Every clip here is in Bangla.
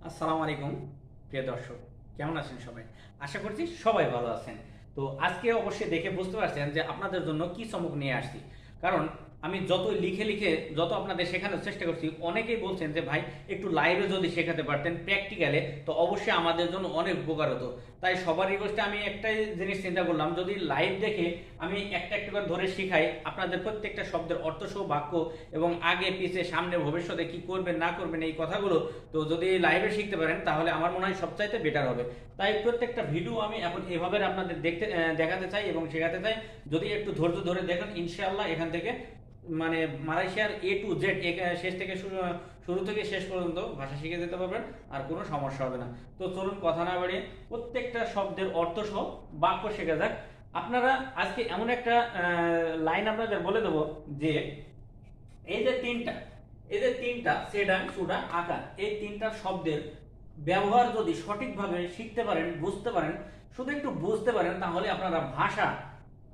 আসসালামু আলাইকুম প্রিয় দর্শক, কেমন আছেন সবাই? আশা করছি সবাই ভালো আছেন। তো আজকে অবশ্যই দেখে বুঝতে পারছেন যে আপনাদের জন্য কি চমক নিয়ে আসছি। কারণ আমি যত লিখে লিখে যত আপনাদের শেখানোর চেষ্টা করছি, অনেকেই বলছেন যে ভাই একটু লাইভে যদি শেখাতে পারতেন প্র্যাকটিক্যালে, তো অবশ্যই আমাদের জন্য অনেক উপকার হতো। তাই সবার রিকোয়েস্টে আমি একটাই জিনিস চিন্তা করলাম, যদি লাইভ দেখে আমি একটা একটা করে ধরে শিখাই আপনাদের প্রত্যেকটা শব্দের অর্থ সহ বাক্য এবং আগে পিছে সামনে ভবিষ্যতে কি করবেন না করবেন এই কথাগুলো, তো যদি লাইভে শিখতে পারেন তাহলে আমার মনে হয় সবচাইতে বেটার হবে। তাই প্রত্যেকটা ভিডিও আমি এখন এভাবে আপনাদের দেখাতে চাই এবং শেখাতে চাই। যদি একটু ধৈর্য ধরে দেখেন, ইনশাআল্লাহ এখান থেকে মানে মালয়েশিয়ার A to Z শেষ থেকে শুরু থেকে শেষ পর্যন্ত ভাষা শিখে যেতে পারবেন, আর কোনো সমস্যা হবে না। তো চলুন কথা না বাড়িয়ে প্রত্যেকটা শব্দের অর্থ সহ বাক্য শেখা যাক। আপনারা আজকে এমন একটা লাইন আপনাদের বলে দেবো যে এই যে তিনটা সেডাং সুডা আকার, এই তিনটা শব্দের ব্যবহার যদি সঠিকভাবে শিখতে পারেন, বুঝতে পারেন, শুধু একটু বুঝতে পারেন, তাহলে আপনারা ভাষা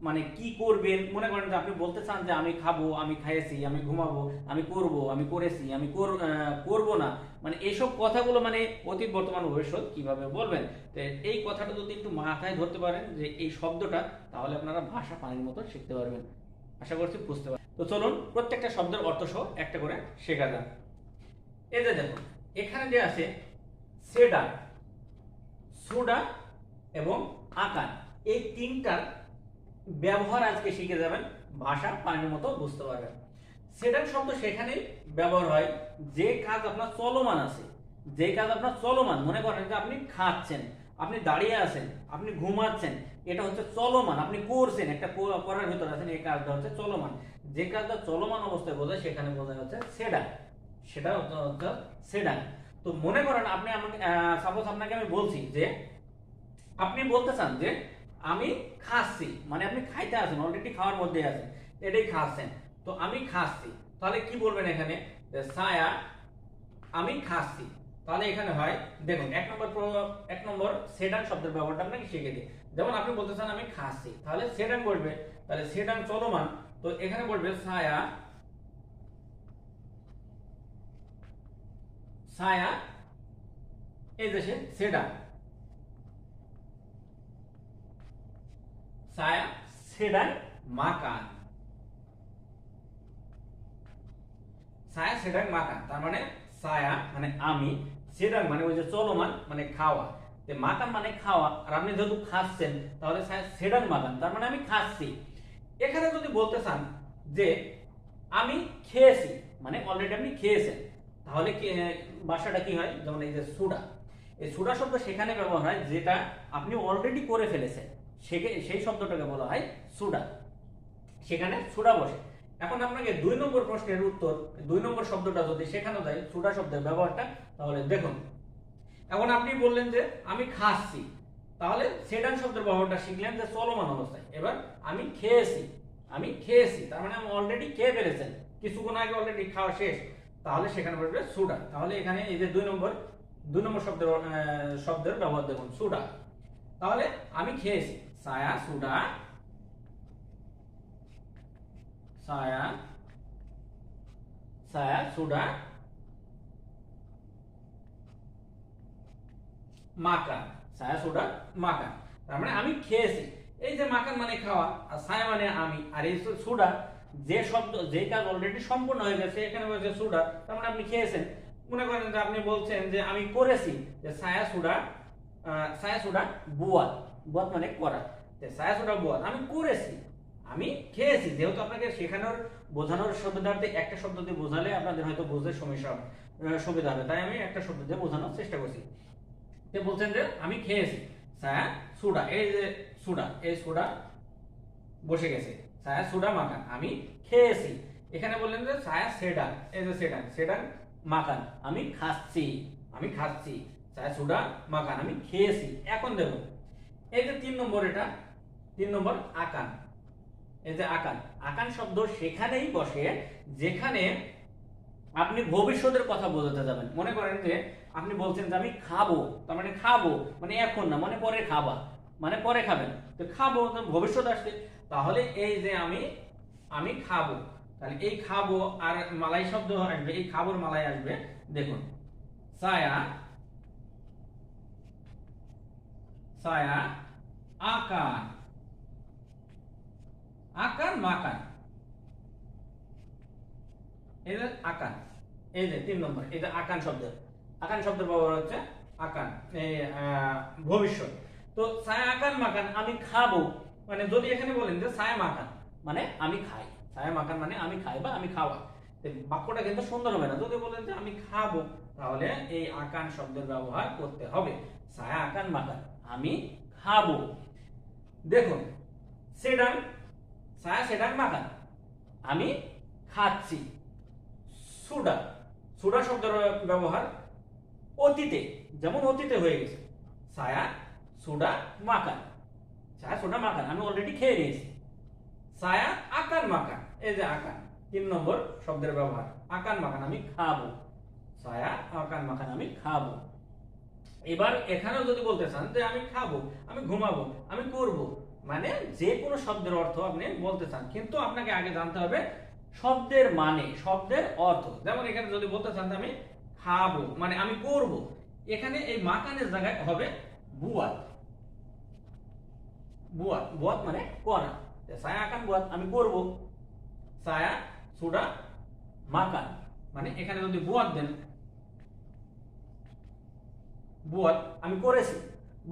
মানে কি করবেন, মনে করেন যে আপনি বলতে চান যে আমি খাবো, আমি খাইয়েছি, আমি ঘুমাবো, আমি করব, আমি করেছি, আমি করব না, মানে এইসব কথাগুলো মানে অতীত বর্তমান ভবিষ্যৎ কিভাবে বলবেন। তো এই কথাটা যদি একটু মাথায় ধরতে পারেন যে এই শব্দটা, তাহলে আপনারা ভাষা পানির মতো শিখতে পারবেন। আশা করছি বুঝতে পারবেন। তো চলুন প্রত্যেকটা শব্দের অর্থ সহ একটা করে শেখা যাক। এই যে দেখুন, এখানে যে আছে সেডা, সুডা এবং আকার, এই তিনটার ব্যবহার আজকে শিখে যাবেন, ভাষা পানির মতো বুঝতে পারবেন। সেডান শব্দ সেখানেই ব্যবহার হয় যে কাজ আপনার চলমান আছে, যে কাজ আপনার চলমান, মনে করেন যে আপনি খাচ্ছেন, আপনি দাঁড়িয়ে আছেন, আপনি ঘুমাচ্ছেন, এটা হচ্ছে চলমান, আপনি করছেন, একটা করার ভিতরে আছেন, এই কাজটা হচ্ছে চলমান। যে কাজটা চলমান অবস্থায় বোঝায় সেখানে বোঝায় হচ্ছে সেডান, সেটা হচ্ছে সেডান। তো মনে করেন আপনি আমাকে সাপোজ আপনাকে আমি বলছি যে আপনি বলতে চান যে আমি খাচ্ছি, মানে আপনি খাইতে আছেন, অলরেডি খাওয়ার মধ্যে আছেন, এটাই খাচ্ছেন। তো আমি খাচ্ছি, তাহলে কি বলবেন এখানে, ছায়া আমি খাচ্ছি। তাহলে এখানে হয় দেখুন, এক নম্বর সেডান শব্দের ব্যবহারটা আপনাকে শিখে দিই। যেমন আপনি বলতে চান আমি খাচ্ছি, তাহলে সেডান বলবে, তাহলে সেডান চলমান, তো এখানে বলবে ছায়া, ছায়া এই যে sedan, saya sedang makan, saya sedang makan, তার মানে saya মানে আমি, sedang মানে ওই যে চলমান মানে খাওয়া, তো মাকান মানে খাওয়া, আর আপনি যেহেতু খাচ্ছেন তাহলে saya sedang makan, তার মানে আমি খাচ্ছি। এখানে যদি বলতে চান যে আমি খেয়েছি, মানে অলরেডি আপনি খেয়েছেন, তাহলে ভাষাটা কি হয়, যেমন এই যে সুডা, এই সুডা শব্দ সেখানে ব্যবহার হয় যেটা আপনি অলরেডি করে ফেলেছেন, সেই শব্দটাকে বলা হয় সুডা, সেখানে সুডা বসে। এখন আপনাকে 2 নম্বর প্রশ্নের উত্তর, 2 নম্বর শব্দটা যদি শেখানো যায় সুডা শব্দের ব্যবহারটা, তাহলে দেখুন, এখন আপনি বললেন যে আমি খাচ্ছি, তাহলে সেডান শব্দের ব্যবহারটা শিখলেন যে চলমান অবস্থায়। এবার আমি খেয়েছি, আমি খেয়েছি, তার মানে আমি অলরেডি খেয়ে ফেলেছেন, কিছুক্ষণ আগে অলরেডি খাওয়া শেষ, তাহলে সেখানে বলবে সুডা। তাহলে এখানে এই যে 2 নম্বর শব্দের ব্যবহার দেখুন, সুডা। তাহলে আমি খেয়েছি, saya sudah, saya saya sudah makan, saya sudah makan, তার মানে আমি খেয়েছি। এই যে মাকান মানে খাওয়া, আর ছায়া মানে আমি, আর এই সুডা যে শব্দ, যে কাজ অলরেডি সম্পূর্ণ হয়ে গেছে, এখানে বলছে সুডা, তার মানে আপনি খেয়েছেন। মনে করেন যে আপনি বলছেন যে আমি করেছি, যে saya sudah buat, বুয়াত মানে করা, saya sudah buat আমি করেছি, আমি খেয়েছি। যেহেতু আপনাকে শেখানোর বোঝানোর সুবিধার্থে একটা শব্দ দিয়ে বোঝালে আপনাদের হয়তো বুঝতে সুবিধা হবে, তাই আমি একটা শব্দ দিয়ে বোঝানোর চেষ্টা করছি। তো বলছেন যে আমি খেয়েছি, saya sudah, এই যে সুডা, এই সুডা বসে গেছে, saya sudah makan আমি খেয়েছি। এখানে বললেন যে saya sedang, এই যে sedang makan আমি খাচ্ছি, আমি খাচ্ছি, saya sudah makan আমি খেয়েছি। এখন দেখুন এই যে 3 নম্বর, এটা 3 নম্বর আকান, এই যে আকান, আকান শব্দ সেখানেই বসে যেখানে আপনি ভবিষ্যতের কথা বোঝাতে যাবেন। মনে করেন যে আপনি বলছেন যে আমি খাবো, তার মানে খাবো মানে এখন না, মানে পরে খাবা, মানে পরে খাবেন, তো খাবো ভবিষ্যৎ আসছে, তাহলে এই যে আমি খাবো, তাহলে এই খাবো আর মালাই শব্দ আসবে, এই খাবোর মালাই আসবে, দেখুন ছায়া ছায়া আকান, আকান মাকান, এই যে আকান, এই যে 3 নম্বর, এটা আকান শব্দ। আকান শব্দের ব্যবহার হচ্ছে আকান, এই ভবিষ্যৎ। তো ছায়া আকান মাকান, আমি খাবো, মানে যদি এখানে বলেন যে ছায়া মাকান মানে আমি খাই, ছায়া মাকান মানে আমি খাই বা আমি খাওয়া, বাক্যটা কিন্তু সুন্দর হবে না। যদি বলেন যে আমি খাবো, তাহলে এই আকান শব্দের ব্যবহার করতে হবে। ছায়া আকান মাকান, আমি খাবো। দেখুন, সেডাং, ছায়া সেডাং মাকান, আমি খাচ্ছি। সুডা, সুডা শব্দের ব্যবহার অতীতে, যেমন অতীতে হয়ে গেছে। ছায়া সুডা মাকান, ছায়া সুডা মাকান, আমি অলরেডি খেয়ে নিয়েছি। ছায়া আকান মাকান, এই যে আকান 3 নম্বর শব্দের ব্যবহার, আকান মাকান আমি খাবো, ছায়া আকান মাকান আমি খাবো। এবার এখানেও যদি বলতে চান যে আমি খাবো, আমি ঘুমাবো, আমি করব, মানে যে কোনো শব্দের অর্থ আপনি বলতে চান, কিন্তু আপনাকে আগে জানতে হবে শব্দের মানে, শব্দের অর্থ। যেমন এখানে যদি বলতে চান আমি খাবো মানে আমি করব, এখানে এই মাকানের জায়গায় হবে বুয়াত, বুয়াত, বুয়াত মানে করা। ছায়া আকান বুয়াত, আমি করব। ছায়া সুডা মাকান, মানে এখানে যদি বুয়াত দেন, বুয়াত আমি করেছি,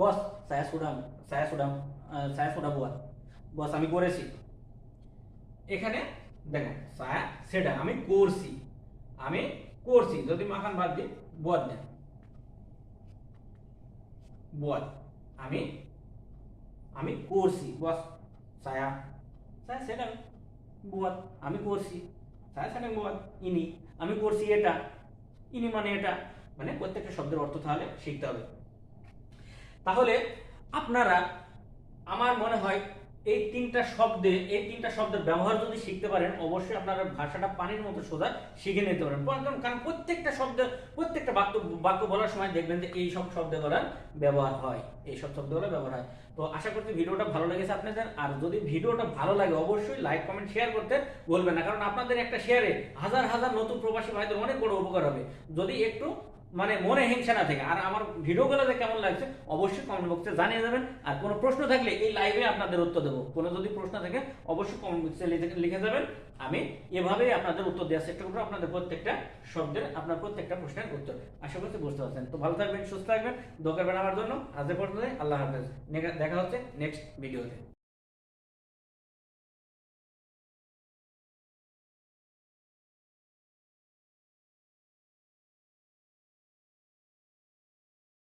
বস saya sudah saya sudah saya sudah buat, বস আমি করেছি। এখানে দেখো saya সেটা আমি করছি, আমি করছি, যদি মাখান বাদ দিই বুয়াত দেন, বুয়াত আমি আমি করছি, বস saya saya sedang buat, আমি করছি, saya sedang buat ini, আমি করছি এটা, ইনি মানে এটা, মানে প্রত্যেকটা শব্দের অর্থ তাহলে শিখতে হবে। তাহলে আপনারা, আমার মনে হয় এই তিনটা শব্দের ব্যবহার যদি শিখতে পারেন, অবশ্যই আপনারা ভাষাটা পানির মতো সোজা শিখে নিতে পারেন। কারণ প্রত্যেকটা শব্দের, প্রত্যেকটা বাক্য বলার সময় দেখবেন যে এই সব শব্দগুলোর ব্যবহার হয়, এই সব শব্দগুলোর ব্যবহার হয়। তো আশা করছি ভিডিওটা ভালো লেগেছে আপনাদের। আর যদি ভিডিওটা ভালো লাগে, অবশ্যই লাইক কমেন্ট শেয়ার করতে বলবেন না, কারণ আপনাদের একটা শেয়ারে হাজার হাজার নতুন প্রবাসী ভাইদের অনেক বড় উপকার হবে। যদি একটু মানে মনে হিংসা না থেকে, আর আমার ভিডিওগুলো কেমন লাগছে অবশ্যই কমেন্ট বক্সে জানিয়ে যাবেন। আর কোনো প্রশ্ন থাকলে এই লাইভে আপনাদের উত্তর দেবো। কোনো যদি প্রশ্ন থাকে অবশ্যই কমেন্ট বক্সে লিখে যাবেন, আমি এভাবেই আপনাদের উত্তর দেওয়ার চেষ্টা করবো, আপনাদের প্রত্যেকটা শব্দের, আপনার প্রত্যেকটা প্রশ্নের উত্তর। আশা করছি বুঝতে পারছেন। তো ভালো থাকবেন, সুস্থ থাকবেন, দোয়া করবেন আমার জন্য। আজ এ পর্যন্ত, আল্লাহ হাফেজ। দেখা হচ্ছে নেক্সট ভিডিওতে।